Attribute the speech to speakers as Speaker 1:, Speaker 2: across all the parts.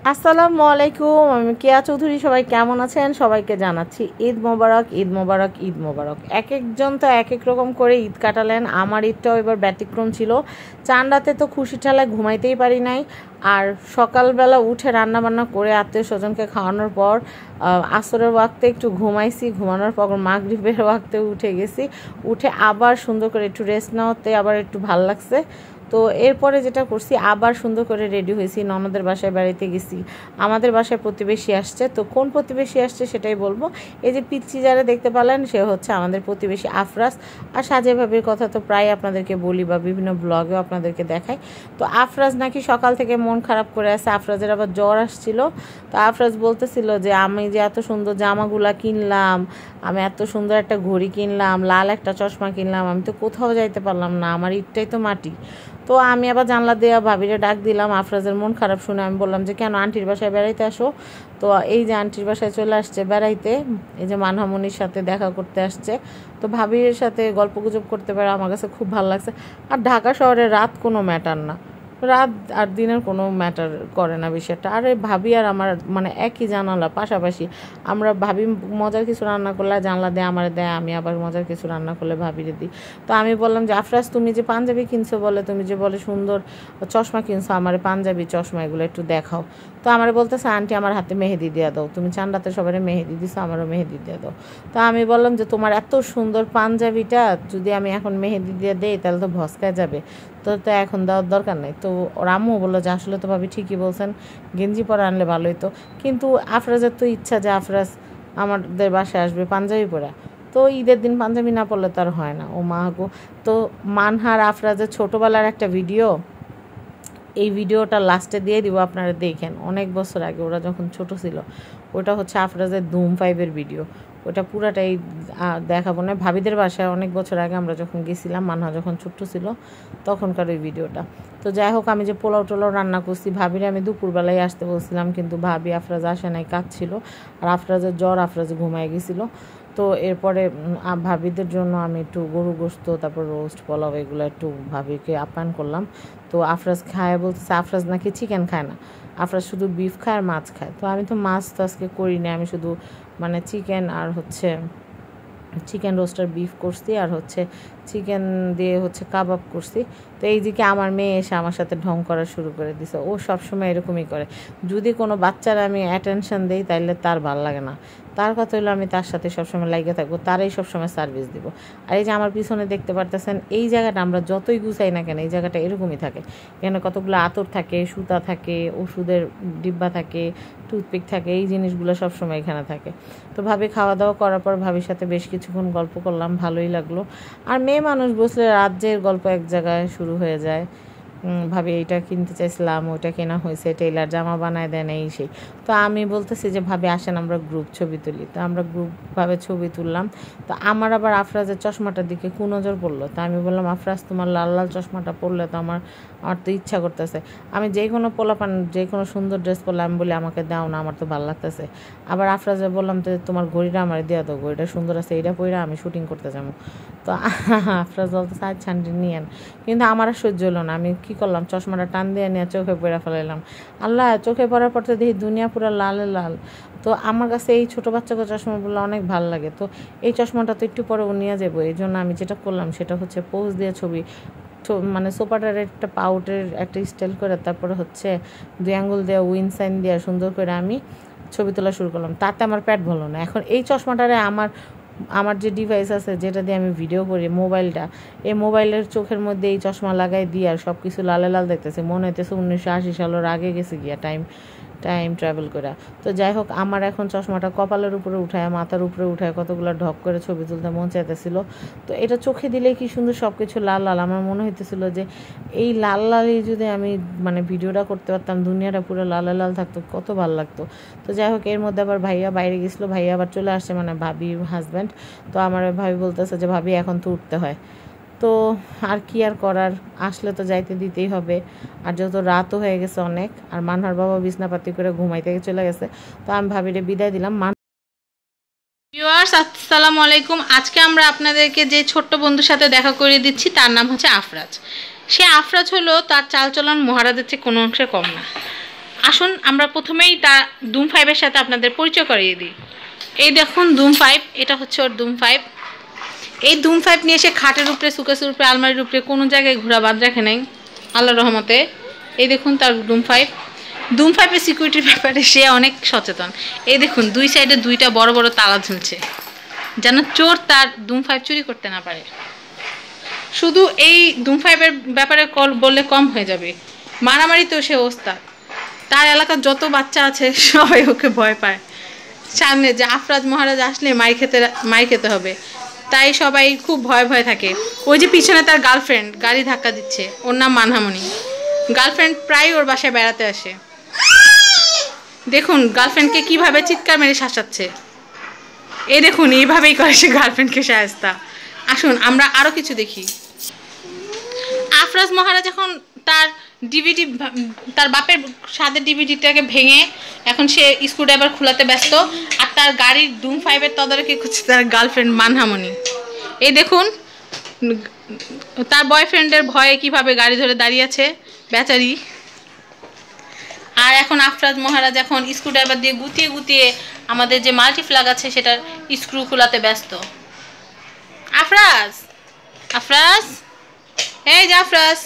Speaker 1: আসসালামু আলাইকুম, আমি কেয়া চৌধুরী। সবাই কেমন আছেন? সবাইকে জানাচ্ছি ঈদ মোবারক, ঈদ মোবারক, ঈদ মোবারক। এক একজন তো এক এক রকম করে ঈদ কাটালেন। আমার ঈদটাও এবার ব্যতিক্রম ছিল। চান রাতে তো খুশি ঠেলায় ঘুমাইতেই পারি নাই। আর সকালবেলা উঠে রান্না বান্না করে আত্মীয় স্বজনকে খাওয়ানোর পর আসরের ওয়াক্তে একটু ঘুমাইছি। ঘুমানোর পর মাগরিবের ওয়াক্তে উঠে গেছি। উঠে আবার সুন্দর করে একটু রেস্ট নেওয়াতে আবার একটু ভাল লাগছে। তো এরপরে যেটা করছি, আবার সুন্দর করে রেডি হয়েছি, ননদের বাসায় বেড়াইতে গেছি। আমাদের বাসায় প্রতিবেশী আসছে, তো কোন প্রতিবেশী আসছে সেটাই বলবো। এই যে পিচ্ছি যারা দেখতে পেলেন, সে হচ্ছে আমাদের প্রতিবেশী আফরাজ। আর সাজে ভাবির কথা তো প্রায় আপনাদেরকে বলি বা বিভিন্ন ব্লগেও আপনাদেরকে দেখাই। তো আফরাজ নাকি সকাল থেকে মন খারাপ করে আছে। আফরাজের আবার জ্বর আসছিল। তো আফরাজ বলতেছিল যে আমি যে এত সুন্দর জামাগুলা কিনলাম, আমি এত সুন্দর একটা ঘড়ি কিনলাম, লাল একটা চশমা কিনলাম, আমি তো কোথাও যাইতে পারলাম না, আমার ঈদটাই তো মাটি। তো আমি আবার জানলা দেওয়া ভাবিরে ডাক দিলাম। আফরাজের মন খারাপ শুনে আমি বললাম যে কেন, আন্টির বাসায় বেড়াইতে আসো। তো এই যে আন্টির বাসায় চলে আসছে বেড়াইতে, এই যে মানহামনির সাথে দেখা করতে আসছে। তো ভাবির সাথে গল্প গুজব করতে পারে, আমার কাছে খুব ভালো লাগছে। আর ঢাকা শহরে রাত কোনো ম্যাটার না, রাত আর দিনের কোনো ম্যাটার করে না বিষয়টা। আর ভাবি আর আমার মানে একই জানালা পাশাপাশি। আমরা ভাবি মজার কিছু রান্না করলে জানলা দেয় আমার দেয়, আমি আবার মজার কিছু রান্না করলে ভাবিরে দিই। তো আমি বললাম যে আফরাজ, তুমি যে পাঞ্জাবি কিনছো বলে, তুমি যে বলে সুন্দর চশমা কিনছো, আমার পাঞ্জাবি চশমা এগুলো একটু দেখাও। তো আমার বলতেছে আন্টি আমার হাতে মেহেদি দিয়ে দাও, তুমি চান রাতে সবাই মেহেদি দিছো, আমারও মেহেদি দিয়ে দাও। তো আমি বললাম যে তোমার এত সুন্দর পাঞ্জাবিটা যদি আমি এখন মেহেদি দিয়ে দেই তাহলে তো ভস্কায় যাবে, তো তো এখন দেওয়ার দরকার নেই। তো ওর আম্মু বললো যে আসলে তো ভাবি ঠিকই বলছেন, গেঞ্জি পরে আনলে ভালোই তো। কিন্তু আফরাজের তো ইচ্ছা যে আফরাজ আমাদের বাসায় আসবে পাঞ্জাবি পরে। তো ঈদের দিন পাঞ্জাবি না পরলে তো আর হয় না। ও মা গো! তো মানহার আফরাজের ছোটোবেলার একটা ভিডিও, এই ভিডিওটা লাস্টে দিয়ে দিব, আপনারা দেখেন। অনেক বছর আগে ওরা যখন ছোট ছিল, ওটা হচ্ছে আফরাজের ধুম 5-এর ভিডিও। ওটা পুরাটাই দেখাবো না। ভাবিদের বাসায় অনেক বছর আগে আমরা যখন গেছিলাম, মানহা যখন ছোট্ট ছিল তখনকার ওই ভিডিওটা। তো যাই হোক, আমি যে পোলাও টোলাও রান্না করছি, ভাবিরে আমি দুপুরবেলায় আসতে বলছিলাম, কিন্তু ভাবি আফরাজ আসে নাই, কাজ ছিল। আর আফরাজের জ্বর, আফরাজ ঘুমায় গেছিলো। তো এরপরে ভাবিদের জন্য আমি একটু গরু গোশত, তারপর রোস্ট, পোলাও এগুলো একটু ভাবিকে আপ্যায়ন করলাম। তো আফরাজ খায় বলতেছে, আফরাজ নাকি চিকেন খায় না, আফরাজ শুধু বিফ খায় আর মাছ খায়। তো আমি তো মাছ তো আজকে করি না, আমি শুধু মানে চিকেন আর হচ্ছে চিকেন রোস্টার বিফ করছি, আর হচ্ছে চিকেন দিয়ে হচ্ছে কাবাব করছি। তো এই দিকে আমার মেয়ে এসে আমার সাথে ঢং করা শুরু করে দিছে। ও সবসময় এরকমই করে, যদি কোনো বাচ্চার আমি অ্যাটেনশন দিই তাইলে তার ভাল লাগে না। তার কথা হলো আমি তার সাথে সবসময় লাগিয়ে থাকবো, তারাই সবসময় সার্ভিস দিব। আর এই যে আমার পিছনে দেখতে পারতেছেন, এই জায়গাটা আমরা যতই গুছাই না কেন, এই জায়গাটা এরকমই থাকে। এখানে কতগুলো আতর থাকে, সুতা থাকে, ওষুধের ডিব্বা থাকে, টুথপিক থাকে, এই জিনিসগুলো সবসময় এখানে থাকে। তো ভাবি খাওয়া দাওয়া করার পর ভাবির সাথে বেশ কিছুক্ষণ গল্প করলাম, ভালোই লাগলো। আর মেয়ে মানুষ বসলে রাজ্যের গল্প এক জায়গায় শুরু হয়ে যায়। ভাবি এইটা কিনতে চাইছিলাম, ওইটা কেনা হয়েছে, টেইলার জামা বানায় দেন, এই সেই। তো আমি বলতেছি যে ভাবি আসেন আমরা গ্রুপ ছবি তুলি। তো আমরা গ্রুপভাবে ছবি তুললাম। তো আমার আবার আফরাজের চশমাটার দিকে কুনজর পড়লো। তো আমি বললাম আফরাজ, তোমার লাল লাল চশমাটা পরলে তো আমার তো ইচ্ছা করতেছে। আমি যে কোনো পোলাপান যে কোনো সুন্দর ড্রেস পরলে আমি বলি আমাকে দাও না, আমার তো ভালো লাগতেছে। আবার আফরাজে বললাম তো তোমার ঘড়িটা আমার দেওয়া দাও, ঘড়িটা সুন্দর আছে, এইটা পরে আমি শুটিং করতে যাবো। তো আফরাজ বলতেছে আচ্ছা আন্টি নিয়েন। কিন্তু আমার আর সহ্য হলো না, আমি কী করলাম, চশমাটা টান দিয়ে নিয়ে চোখে পড়ে ফেলাইলাম। আল্লাহ, চোখে পড়ার পর তো দেখি দুনিয়া পুরো লালে লাল। তো আমার কাছে এই ছোটো বাচ্চাকে চশমাগুলো অনেক ভালো লাগে। তো এই চশমাটা তো একটু পরে ও নিয়ে যাবো, এই জন্য আমি যেটা করলাম সেটা হচ্ছে পোজ দিয়ে ছবি, মানে সোপাটার একটা পাউডের একটা স্টাইল করে, তারপরে হচ্ছে 2 আঙ্গুল দিয়ে উইন সাইন দিয়ে সুন্দর করে আমি ছবি তোলা শুরু করলাম। তাতে আমার পেট ভালো না। এখন এই চশমাটারে আমার যে ডিভাইস আছে যেটা দিয়ে আমি ভিডিও করি, মোবাইলটা, এই মোবাইলের চোখের মধ্যে এই চশমা লাগাই দিয়ে আর সব কিছু লালে লাল দেখতেছে, মনে হইতেছে 1980 সালের আগে গেছে গিয়া টাইম ট্রাভেল করে। তো যাই হোক, আমার এখন চশমাটা কপালের উপরে উঠায়, মাথার উপরে উঠায় কতগুলো ঢক করে ছবি তুলতে মন চাইতেছিল। তো এটা চোখে দিলে কি সুন্দর সব কিছু লাল লাল, আমার মনে হইতেছিল যে এই লাল লালই যদি আমি মানে ভিডিওটা করতে পারতাম, দুনিয়াটা পুরো লাল লাল থাকতো, কত ভালো লাগতো। তো যাই হোক, এর মধ্যে আবার ভাইয়া বাইরে গেছিলো, ভাইয়া আবার চলে আসছে, মানে ভাবির হাজব্যান্ড। তো আমার ভাবি বলতেছে যে ভাবি এখন তো উঠতে হয়। তো আর কি আর করার, আসলে তো যাইতে দিতেই হবে। আর যেহেতু রাতও হয়ে গেছে অনেক, আর মানহার বাবা বিছনাপাতি করে ঘুমাইতে চলে গেছে। তো আমি ভাবিরে বিদায় দিলাম।
Speaker 2: ভিউয়ার্স, আসসালামু আলাইকুম। আজকে আমরা আপনাদেরকে যে ছোট্ট বন্ধুর সাথে দেখা করিয়ে দিচ্ছি, তার নাম হচ্ছে আফরাজ। সে আফরাজ হলো, তার চালচলন মহারাজের চেয়ে কোনো অংশে কম না। আসুন আমরা প্রথমেই তার ধুম 5-এর সাথে আপনাদের পরিচয় করিয়ে দিই। এই দেখুন ধুম 5, এটা হচ্ছে ওর ধুম 5। এই ধুম 5 নিয়ে এসে খাটের উপরে, সুকেসের উপরে, আলমারির উপরে কোনো জায়গায় ঘোরা বাদ রাখে নাই আল্লাহর রহমতে। এই দেখুন তার ধুম 5। ধুম 5-এর সিকিউরিটির ব্যাপারে সে অনেক সচেতন। এই দেখুন দুই সাইডে দুইটা বড় বড় তালা ঝুলছে, যেন চোর তার ধুম 5 চুরি করতে না পারে। শুধু এই ধুম 5-এর ব্যাপারে বললে কম হয়ে যাবে, মারামারিতেও সে ওস্তাদ। তার এলাকার যত বাচ্চা আছে সবাই ওকে ভয় পায়। সামনে যে আফরাজ মহারাজ আসলে মার খেতে হবে, তাই সবাই খুব ভয় ভয় থাকে। ওই যে পিছনে তার গার্লফ্রেন্ড গাড়ি ধাক্কা দিচ্ছে, ওর নাম মানহামণি। গার্লফ্রেন্ড প্রায় ওর বাসায় বেড়াতে আসে। দেখুন গার্লফ্রেন্ডকে কিভাবে চিৎকার মেরে শাসাচ্ছে। এই দেখুন এইভাবেই করে সে গার্লফ্রেন্ডকে শায়েস্তা। আসুন আমরা আরও কিছু দেখি। আফরাজ মহারাজ এখন তার ডিভিডি, তার বাপের স্বাদের ডিভিডিটাকে ভেঙে এখন সে স্ক্রুড্রাইভার খোলাতে ব্যস্ত, আর তার গাড়ির ধুম 5-এর তদারকি করছে তার গার্লফ্রেন্ড মানহামণি। এই দেখুন তার বয়ফ্রেন্ডের ভয়ে কিভাবে গাড়ি ধরে দাঁড়িয়ে আছে বেচারি। আর এখন আফরাজ মহারাজ এখন স্ক্রুড্রাইভার দিয়ে গুতিয়ে গুতিয়ে আমাদের যে মাল্টিপ্লাগ আছে সেটার স্ক্রু খোলাতে ব্যস্ত। আফরাজ, আফরাজ, এই যে আফরাজ,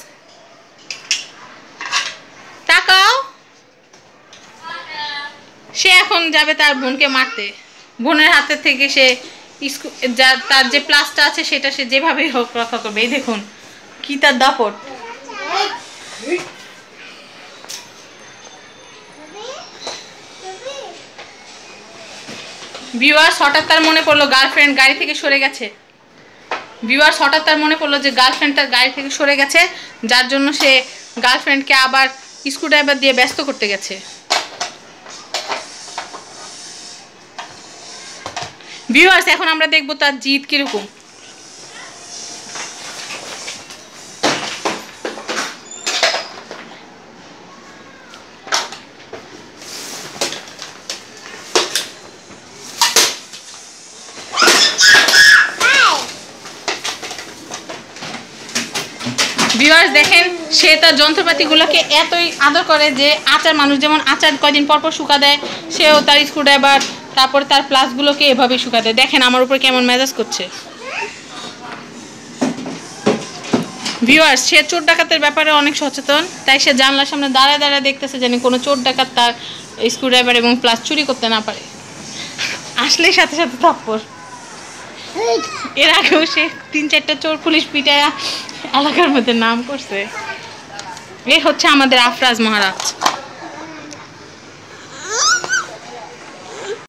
Speaker 2: তাকাও। সে এখন যাবে তার বোনকে মারতে। বোনের হাতের থেকে সে তার যে প্লাসটা আছে সেটা সে যেভাবেই হোক রক্ষা করবে। এই দেখুন কি তার দাপট। ভিউয়ার্স হঠাৎ তার মনে পড়লো গার্লফ্রেন্ড গাড়ি থেকে সরে গেছে। ভিউয়ার্স হঠাৎ তার মনে পড়লো যে গার্লফ্রেন্ড তার গাড়ি থেকে সরে গেছে, যার জন্য সে গার্লফ্রেন্ডকে আবার স্ক্রুড্রাইভার দিয়ে ব্যস্ত করতে গেছে। ভিউয়ার্স এখন আমরা দেখবো তার জিদ কিরকম। ভিউয়ার্স দেখেন সে তার যন্ত্রপাতিগুলোকে এতই আদর করে যে আচার, মানুষ যেমন আচার কয়দিন পরপর শুকা দেয়, সেও তার স্ক্রুড্রাইভার তারপর তার প্লাসগুলোকে এভাবেই শুকা দেয়। দেখেন আমার উপর কেমন মেজাজ করছে। ভিউয়ার্স সে চোর ডাকাতের ব্যাপারে অনেক সচেতন, তাই সে জানলার সামনে দাঁড়ায় দাঁড়ায় দেখতেছে যেন কোনো চোর ডাকাত তার স্ক্রুড্রাইভার এবং প্লাস চুরি করতে না পারে। আসলেই সাথে সাথে থাপ্পড়। এর আগেও সে 3-4টা চোর পুলিশ পিটায়া এলাকার মধ্যে নাম করছে। এই হচ্ছে আমাদের আফরাজ মহারাজ।